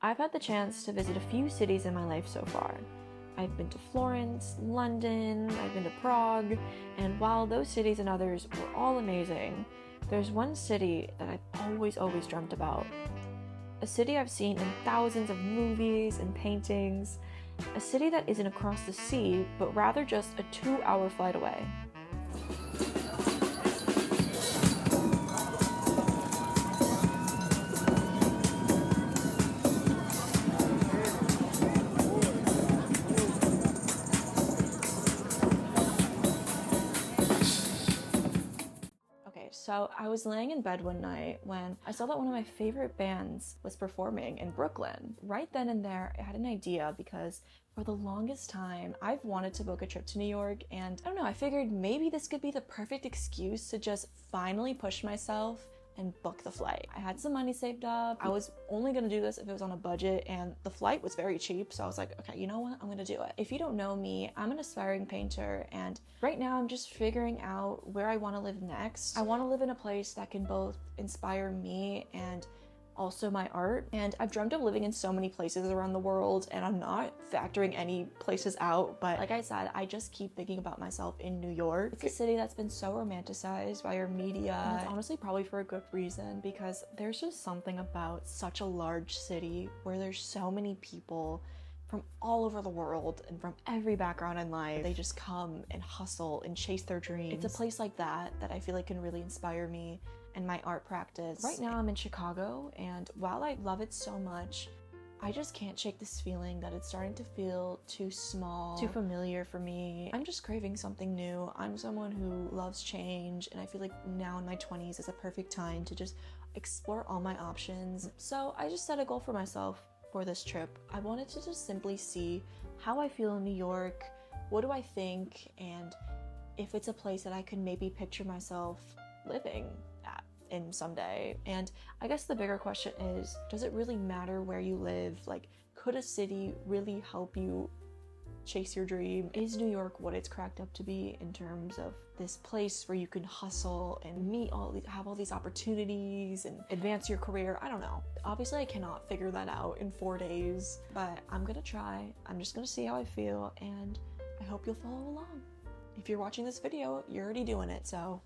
I've had the chance to visit a few cities in my life so far. I've been to Florence, London, I've been to Prague, and while those cities and others were all amazing, there's one city that I've always dreamt about. A city I've seen in thousands of movies and paintings. A city that isn't across the sea, but rather just a 2-hour flight away. So I was laying in bed one night when I saw that one of my favorite bands was performing in Brooklyn. Right then and there, I had an idea because for the longest time, I've wanted to book a trip to New York, and I don't know, I figured maybe this could be the perfect excuse to just finally push myself and book the flight. I had some money saved up. I was only gonna do this if it was on a budget, and the flight was very cheap, so I was like, okay, you know what? I'm gonna do it. If you don't know me, I'm an aspiring painter, and right now I'm just figuring out where I wanna live next. I wanna live in a place that can both inspire me and also my art, and I've dreamt of living in so many places around the world, and I'm not factoring any places out, but like I said, I just keep thinking about myself in New York. It's a city that's been so romanticized by our media, and it's honestly probably for a good reason, because there's just something about such a large city where there's so many people from all over the world and from every background in life. They just come and hustle and chase their dreams. It's a place like that that I feel like can really inspire me and my art practice. Right now I'm in Chicago, and while I love it so much, I just can't shake this feeling that it's starting to feel too small, too familiar for me. I'm just craving something new. I'm someone who loves change, and I feel like now in my 20s is a perfect time to just explore all my options. So I just set a goal for myself for this trip. I wanted to just simply see how I feel in New York, what do I think, and if it's a place that I could maybe picture myself living at in someday. And I guess the bigger question is, does it really matter where you live? Like, could a city really help you chase your dream? Is New York what it's cracked up to be in terms of this place where you can hustle and have all these opportunities and advance your career? I don't know. Obviously I cannot figure that out in 4 days, but I'm gonna try. I'm just gonna see how I feel, and I hope you'll follow along. If you're watching this video, you're already doing it, so.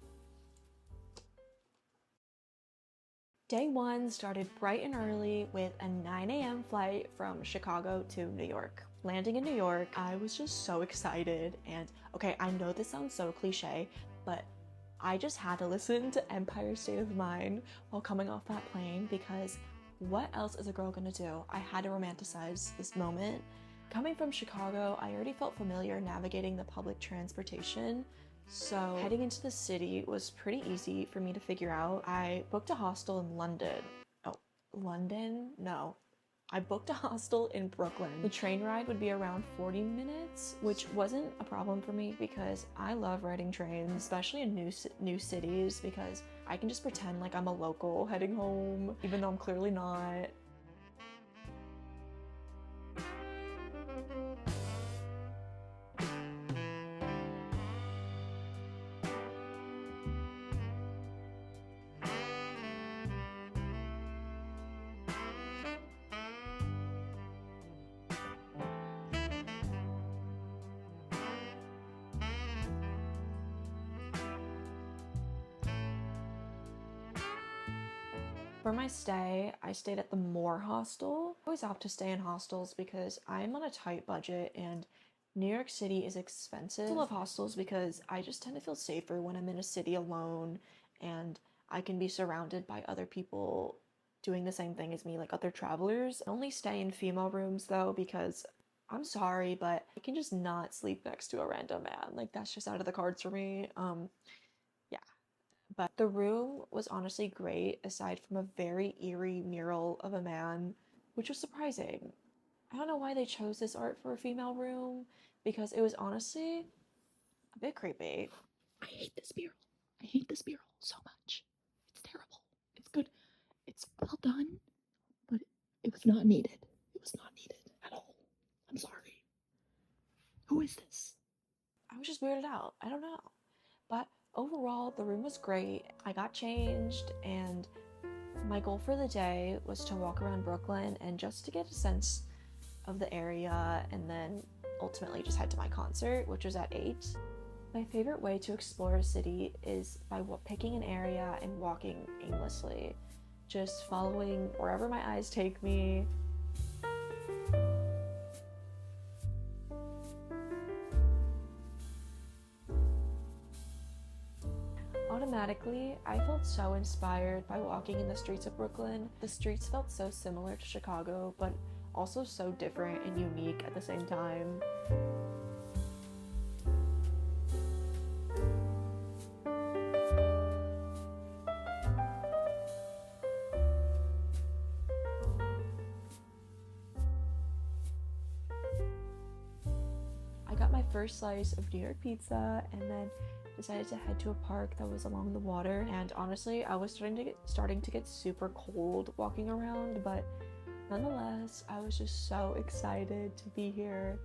Day one started bright and early with a 9 a.m. flight from Chicago to New York. Landing in New York, I was just so excited, and okay, I know this sounds so cliche, but I just had to listen to Empire State of Mind while coming off that plane, because what else is a girl gonna do? I had to romanticize this moment. Coming from Chicago, I already felt familiar navigating the public transportation, so heading into the city was pretty easy for me to figure out. I booked a hostel in London. Oh, London? No. I booked a hostel in Brooklyn. The train ride would be around 40 minutes, which wasn't a problem for me because I love riding trains, especially in new cities, because I can just pretend like I'm a local heading home, even though I'm clearly not. For my stay, I stayed at the Moore Hostel. I always opt to stay in hostels because I'm on a tight budget and New York City is expensive. I love hostels because I just tend to feel safer when I'm in a city alone, and I can be surrounded by other people doing the same thing as me, like other travelers. I only stay in female rooms though, because I'm sorry, but I can just not sleep next to a random man. Like, that's just out of the cards for me. Yeah. But the room was honestly great, aside from a very eerie mural of a man, which was surprising. I don't know why they chose this art for a female room, because it was honestly a bit creepy. I hate this mural. I hate this mural so much. It's terrible. It's good. It's well done, but it was not needed. It was not needed at all. I'm sorry. Who is this? I was just weirded out. I don't know. But overall, the room was great. I got changed, and My goal for the day was to walk around Brooklyn and just to get a sense of the area and then ultimately just head to my concert, which was at 8. My favorite way to explore a city is by picking an area and walking aimlessly, just following wherever my eyes take me. Automatically, I felt so inspired by walking in the streets of Brooklyn. The streets felt so similar to Chicago, but also so different and unique at the same time. I got my first slice of New York pizza and then decided to head to a park that was along the water. And honestly, I was starting to get super cold walking around, but nonetheless, I was just so excited to be here.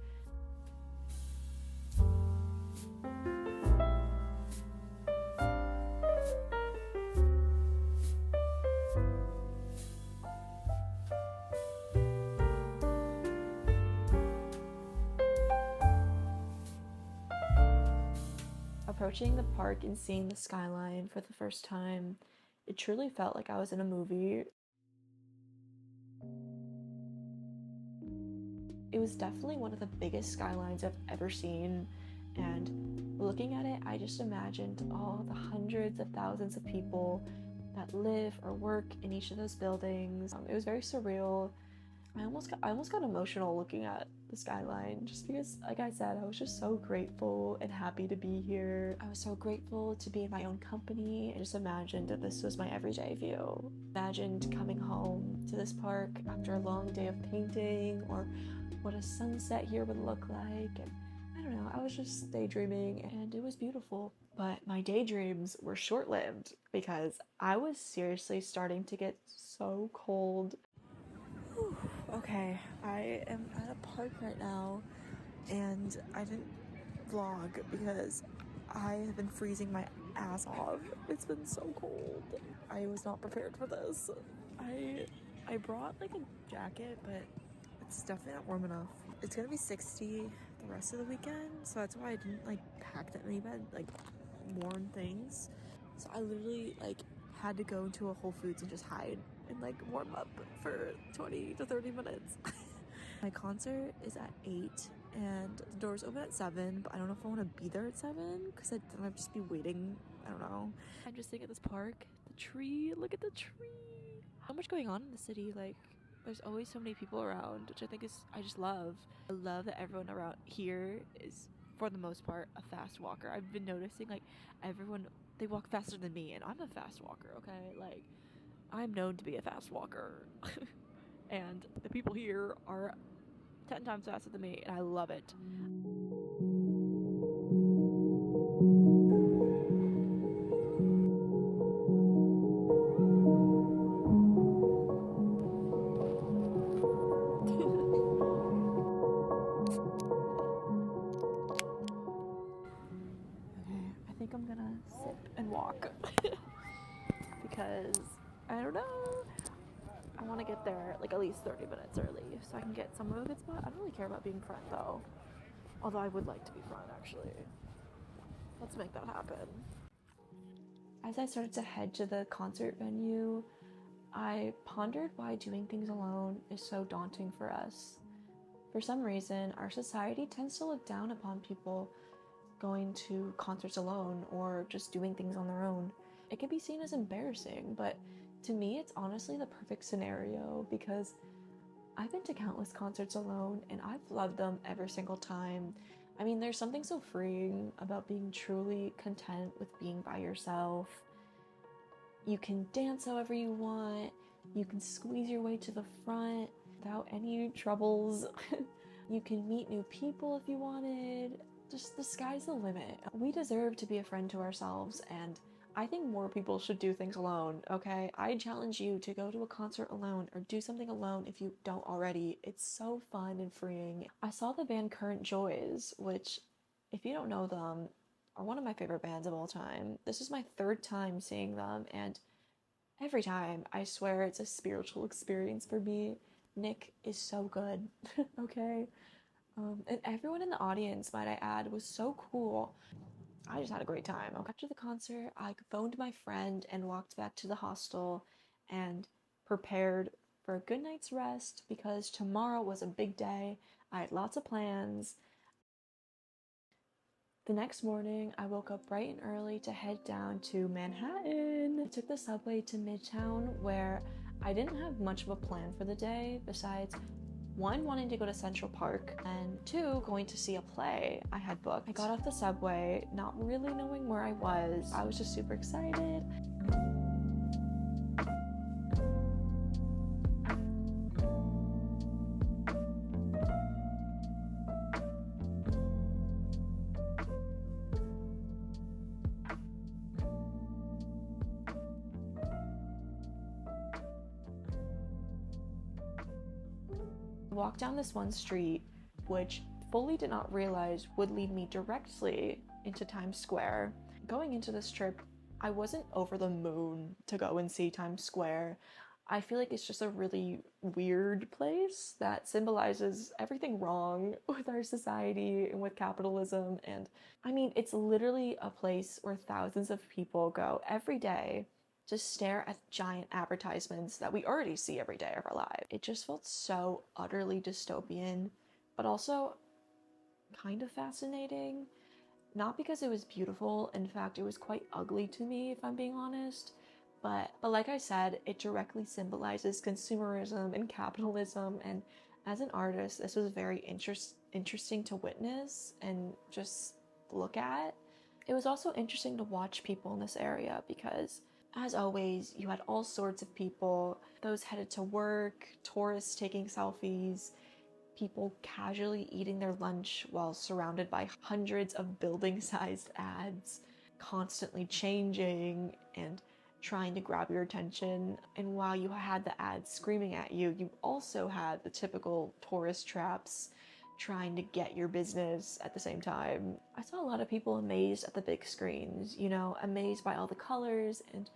Approaching the park and seeing the skyline for the first time, it truly felt like I was in a movie. It was definitely one of the biggest skylines I've ever seen, and looking at it, I just imagined all the hundreds of thousands of people that live or work in each of those buildings. It was very surreal. I almost got emotional looking at the skyline just because, like I said, I was just so grateful and happy to be here. I was so grateful to be in my own company. I just imagined that this was my everyday view. Imagined coming home to this park after a long day of painting, or what a sunset here would look like. And I don't know, I was just daydreaming and it was beautiful. But my daydreams were short-lived because I was seriously starting to get so cold. Okay, I am at a park right now and I didn't vlog because I have been freezing my ass off. It's been so cold. I was not prepared for this. I brought like a jacket, but it's definitely not warm enough. It's gonna be 60 the rest of the weekend, so that's why I didn't like pack that many warm things. So I literally had to go into a Whole Foods and just hide and warm up for 20 to 30 minutes. My concert is at 8 and the doors open at 7, but I don't know if I want to be there at 7 because then I'd just be waiting. I don't know. I'm just sitting at this park. The tree, look at the tree. So much going on in the city. There's always so many people around, which I just love. I love that everyone around here is, for the most part, a fast walker. I've been noticing everyone, they walk faster than me, and I'm a fast walker, okay? I'm known to be a fast walker. And the people here are 10 times faster than me, and I love it. Okay, I think I'm gonna sip and walk because I don't know. I want to get there at least 30 minutes early so I can get some of a good spot. I don't really care about being front though. Although I would like to be front actually. Let's make that happen. As I started to head to the concert venue, I pondered why doing things alone is so daunting for us. For some reason, our society tends to look down upon people going to concerts alone or just doing things on their own. It can be seen as embarrassing, but to me, it's honestly the perfect scenario because I've been to countless concerts alone and I've loved them every single time. I mean, there's something so freeing about being truly content with being by yourself. You can dance however you want, you can squeeze your way to the front without any troubles. You can meet new people if you wanted. Just the sky's the limit. We deserve to be a friend to ourselves, and I think more people should do things alone, okay? I challenge you to go to a concert alone or do something alone if you don't already. It's so fun and freeing. I saw the band Current Joys, which, if you don't know them, are one of my favorite bands of all time. This is my third time seeing them, and Every time, I swear it's a spiritual experience for me. Nick is so good, okay? And everyone in the audience, might I add, was so cool. I just had a great time. After the concert, I phoned my friend and walked back to the hostel and prepared for a good night's rest because tomorrow was a big day. I had lots of plans. The next morning, I woke up bright and early to head down to Manhattan. I took the subway to Midtown, where I didn't have much of a plan for the day, besides one, wanting to go to Central Park, and two, going to see a play I had booked. I got off the subway, not really knowing where I was. I was just super excited. Walked down this one street, which fully did not realize would lead me directly into Times Square. Going into this trip, I wasn't over the moon to go and see Times Square. I feel like it's just a really weird place that symbolizes everything wrong with our society and with capitalism. And I mean, it's literally a place where thousands of people go every day to stare at giant advertisements that we already see every day of our lives. It just felt so utterly dystopian, but also kind of fascinating. Not because it was beautiful, in fact, it was quite ugly to me, if I'm being honest. But like I said, it directly symbolizes consumerism and capitalism, and as an artist, this was very interesting to witness and just look at. It was also interesting to watch people in this area because, as always, you had all sorts of people, those headed to work, tourists taking selfies, people casually eating their lunch while surrounded by hundreds of building-sized ads, constantly changing and trying to grab your attention. And while you had the ads screaming at you, you also had the typical tourist traps trying to get your business at the same time. I saw a lot of people amazed at the big screens, amazed by all the colors, and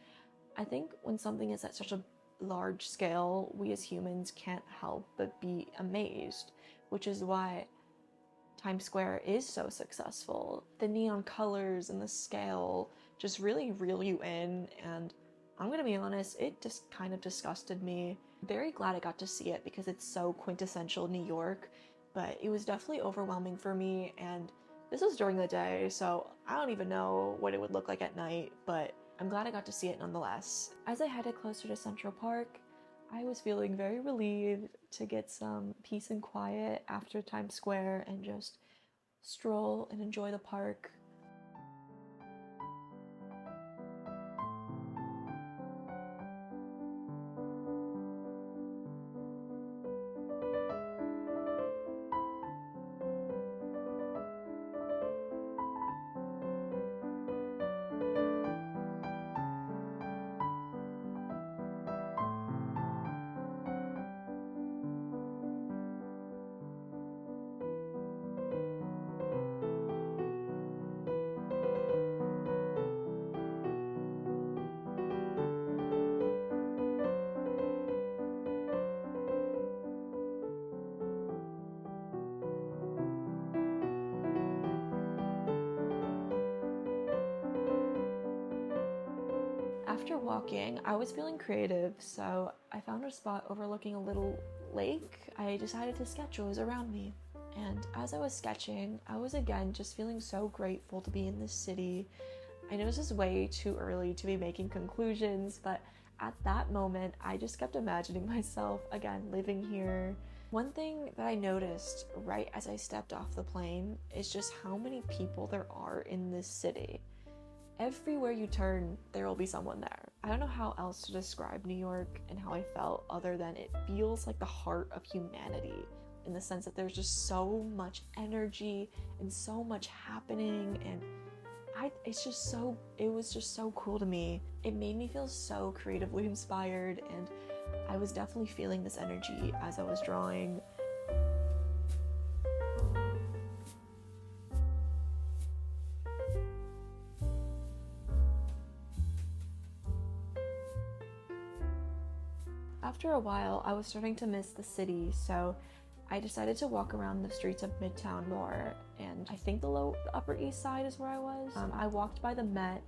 I think when something is at such a large scale, we as humans can't help but be amazed, which is why Times Square is so successful. The neon colors and the scale just really reel you in, and I'm gonna be honest, it just kind of disgusted me. Very glad I got to see it because it's so quintessential New York, but it was definitely overwhelming for me, and this was during the day, so I don't even know what it would look like at night, but I'm glad I got to see it nonetheless. As I headed closer to Central Park, I was feeling very relieved to get some peace and quiet after Times Square and just stroll and enjoy the park. After walking, I was feeling creative, so I found a spot overlooking a little lake. I decided to sketch what was around me. And as I was sketching, I was again just feeling so grateful to be in this city. I know this is way too early to be making conclusions, but at that moment, I just kept imagining myself again living here. One thing that I noticed right as I stepped off the plane is just how many people there are in this city. Everywhere you turn, there will be someone there. I don't know how else to describe New York and how I felt other than it feels like the heart of humanity, in the sense that there's just so much energy and so much happening, and it was just so cool to me. It made me feel so creatively inspired, and I was definitely feeling this energy as I was drawing. After a while, I was starting to miss the city, so I decided to walk around the streets of Midtown more, and I think the Upper East Side is where I was. I walked by the Met,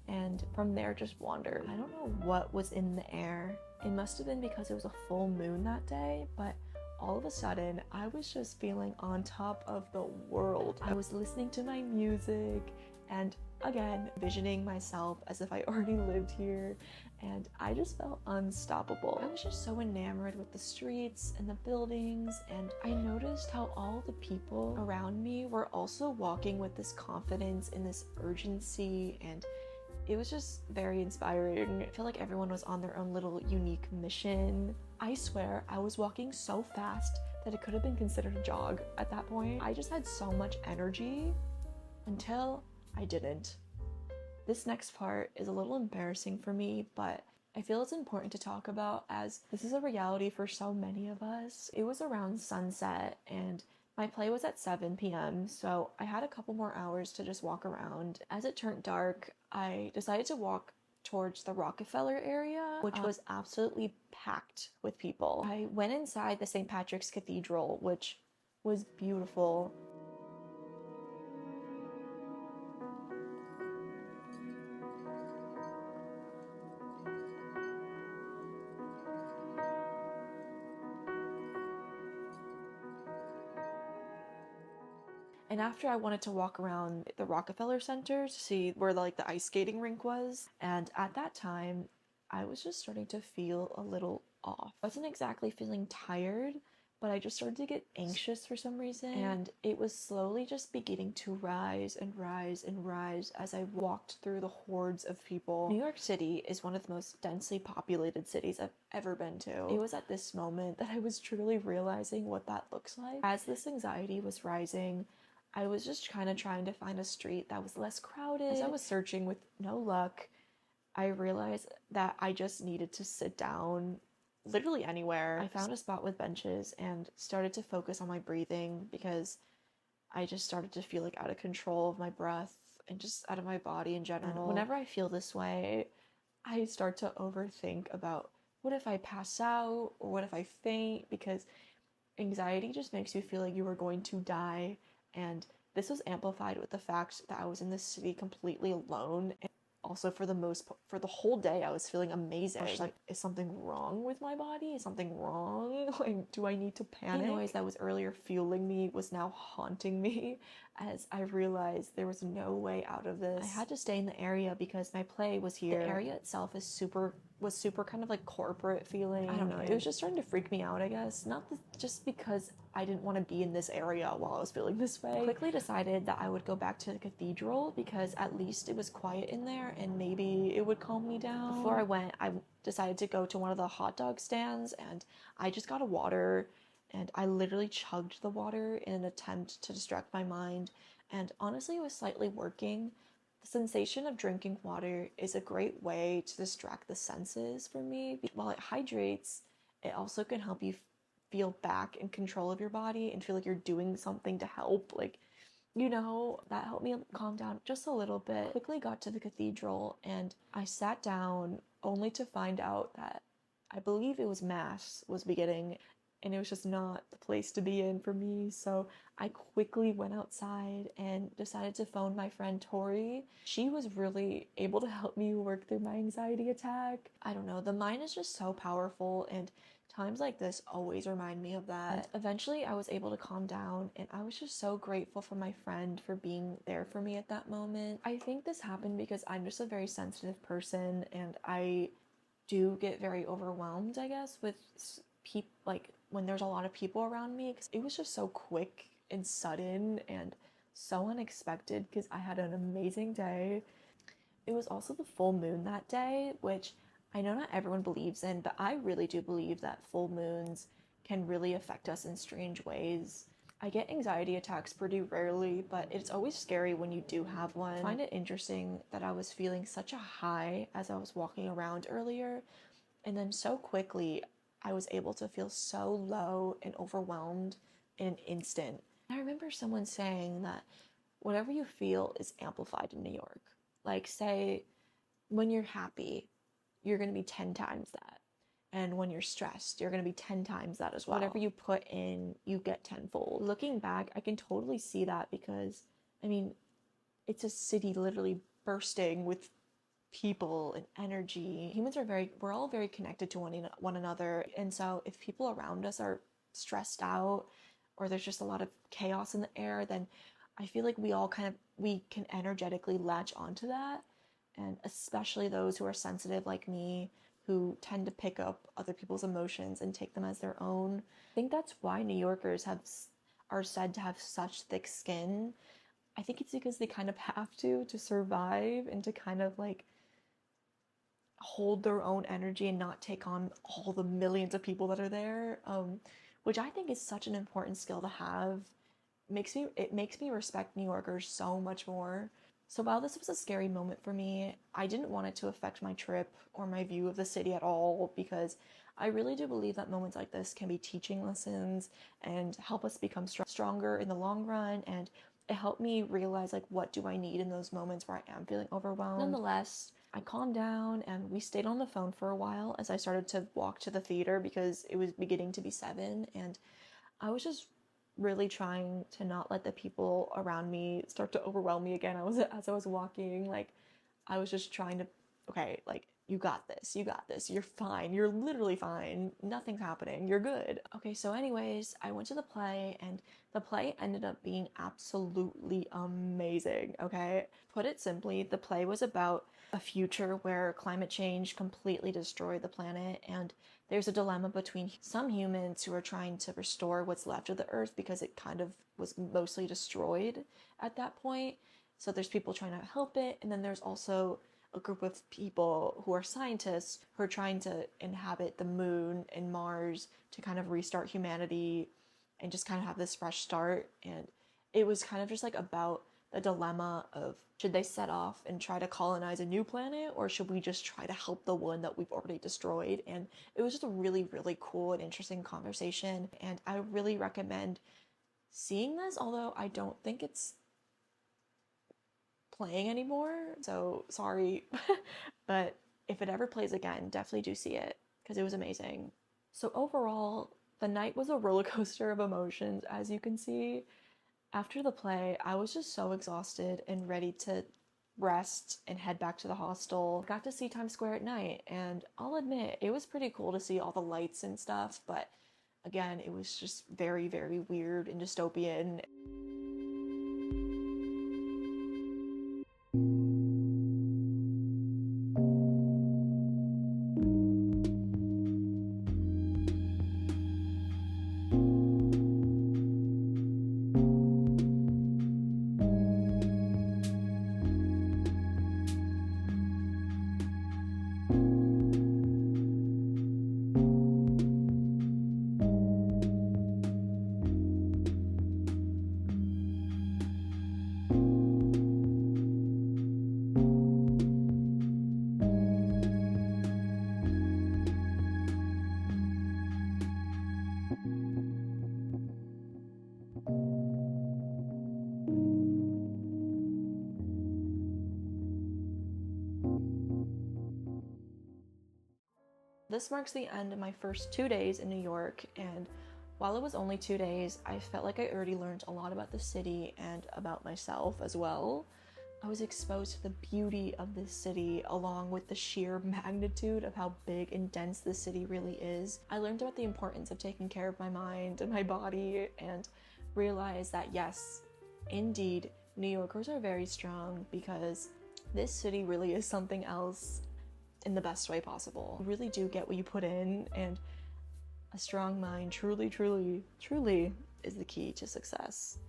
and from there just wandered. I don't know what was in the air. It must have been because it was a full moon that day, but all of a sudden, I was just feeling on top of the world. I was listening to my music and again, visioning myself as if I already lived here, and I just felt unstoppable. I was just so enamored with the streets and the buildings, and I noticed how all the people around me were also walking with this confidence and this urgency, and it was just very inspiring. I feel like everyone was on their own little unique mission. I swear, I was walking so fast that it could have been considered a jog at that point. I just had so much energy until I didn't. This next part is a little embarrassing for me, but I feel it's important to talk about as this is a reality for so many of us. It was around sunset and my play was at 7 p.m., so I had a couple more hours to just walk around. As it turned dark, I decided to walk towards the Rockefeller area, which was absolutely packed with people. I went inside the St. Patrick's Cathedral, which was beautiful. And after I wanted to walk around the Rockefeller Center to see where the ice skating rink was. And at that time, I was just starting to feel a little off. I wasn't exactly feeling tired, but I just started to get anxious for some reason. And it was slowly just beginning to rise and rise and rise as I walked through the hordes of people. New York City is one of the most densely populated cities I've ever been to. It was at this moment that I was truly realizing what that looks like. As this anxiety was rising, I was just kind of trying to find a street that was less crowded. As I was searching with no luck, I realized that I just needed to sit down literally anywhere. I found a spot with benches and started to focus on my breathing because I just started to feel out of control of my breath and just out of my body in general. And whenever I feel this way, I start to overthink about what if I pass out or what if I faint, because anxiety just makes you feel like you are going to die. And this was amplified with the fact that I was in this city completely alone. And also for the whole day, I was feeling amazing. I was just is something wrong with my body? Is something wrong? Do I need to panic? The noise that was earlier fueling me was now haunting me as I realized there was no way out of this. I had to stay in the area because my play was here. The area itself was super kind of corporate feeling. I don't know. It was just starting to freak me out, I guess. Just because I didn't want to be in this area while I was feeling this way. I quickly decided that I would go back to the cathedral because at least it was quiet in there and maybe it would calm me down. Before I went, I decided to go to one of the hot dog stands and I just got a water and I literally chugged the water in an attempt to distract my mind. And honestly, it was slightly working. The sensation of drinking water is a great way to distract the senses for me. While it hydrates, it also can help you feel back in control of your body and feel like you're doing something to help. That helped me calm down just a little bit. I quickly got to the cathedral and I sat down only to find out that I believe it was Mass was beginning and it was just not the place to be in for me. So I quickly went outside and decided to phone my friend Tori. She was really able to help me work through my anxiety attack. I don't know, the mind is just so powerful and times like this always remind me of that. And eventually I was able to calm down and I was just so grateful for my friend for being there for me at that moment. I think this happened because I'm just a very sensitive person and I do get very overwhelmed, I guess, with when there's a lot of people around me, because it was just so quick and sudden and so unexpected because I had an amazing day. It was also the full moon that day, which I know not everyone believes in, but I really do believe that full moons can really affect us in strange ways. I get anxiety attacks pretty rarely, but it's always scary when you do have one. I find it interesting that I was feeling such a high as I was walking around earlier, and then so quickly I was able to feel so low and overwhelmed in an instant. I remember someone saying that whatever you feel is amplified in New York. Say, when you're happy, you're going to be 10 times that. And when you're stressed, you're going to be 10 times that as well. Whatever you put in, you get tenfold. Looking back, I can totally see that because, I mean, it's a city literally bursting with people and energy. We're all very connected to one another. And so if people around us are stressed out or there's just a lot of chaos in the air, then I feel like we can energetically latch onto that. And especially those who are sensitive like me, who tend to pick up other people's emotions and take them as their own. I think that's why New Yorkers are said to have such thick skin. I think it's because they kind of have to survive and to kind of like hold their own energy and not take on all the millions of people that are there, which I think is such an important skill to have. It makes me respect New Yorkers so much more. So while this was a scary moment for me, I didn't want it to affect my trip or my view of the city at all, because I really do believe that moments like this can be teaching lessons and help us become stronger in the long run. And it helped me realize, like, what do I need in those moments where I am feeling overwhelmed. Nonetheless, I calmed down and we stayed on the phone for a while as I started to walk to the theater because it was beginning to be 7, and I was just really trying to not let the people around me start to overwhelm me again. As I was walking, like, I was just trying to, okay, like, you got this, you're fine, you're literally fine, nothing's happening, you're good. Okay, so anyways, I went to the play, and the play ended up being absolutely amazing, okay? Put it simply, the play was about a future where climate change completely destroyed the planet, and there's a dilemma between some humans who are trying to restore what's left of the earth because it kind of was mostly destroyed at that point. So there's people trying to help it, and then there's also a group of people who are scientists who are trying to inhabit the moon and Mars to kind of restart humanity and just kind of have this fresh start. And it was kind of just like about the dilemma of, should they set off and try to colonize a new planet, or should we just try to help the one that we've already destroyed? And it was just a really, really cool and interesting conversation, and I really recommend seeing this, although I don't think it's playing anymore, so sorry. But if it ever plays again, definitely do see it because it was amazing. So overall, the night was a roller coaster of emotions, as you can see. After the play, I was just so exhausted and ready to rest and head back to the hostel. Got to see Times Square at night, and I'll admit, it was pretty cool to see all the lights and stuff, but again, it was just very, very weird and dystopian. This marks the end of my first 2 days in New York, and while it was only 2 days, I felt like I already learned a lot about the city and about myself as well. I was exposed to the beauty of this city along with the sheer magnitude of how big and dense this city really is. I learned about the importance of taking care of my mind and my body, and realized that yes, indeed, New Yorkers are very strong, because this city really is something else in the best way possible. You really do get what you put in, and a strong mind truly, truly, truly is the key to success.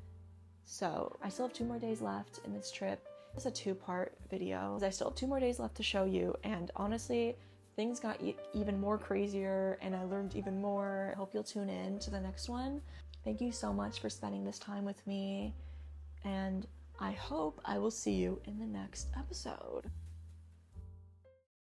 So I still have 2 more days left in this trip. It's a 2-part video. I still have 2 more days left to show you, and honestly, things got even more crazier and I learned even more. I hope you'll tune in to the next one. Thank you so much for spending this time with me, and I hope I will see you in the next episode.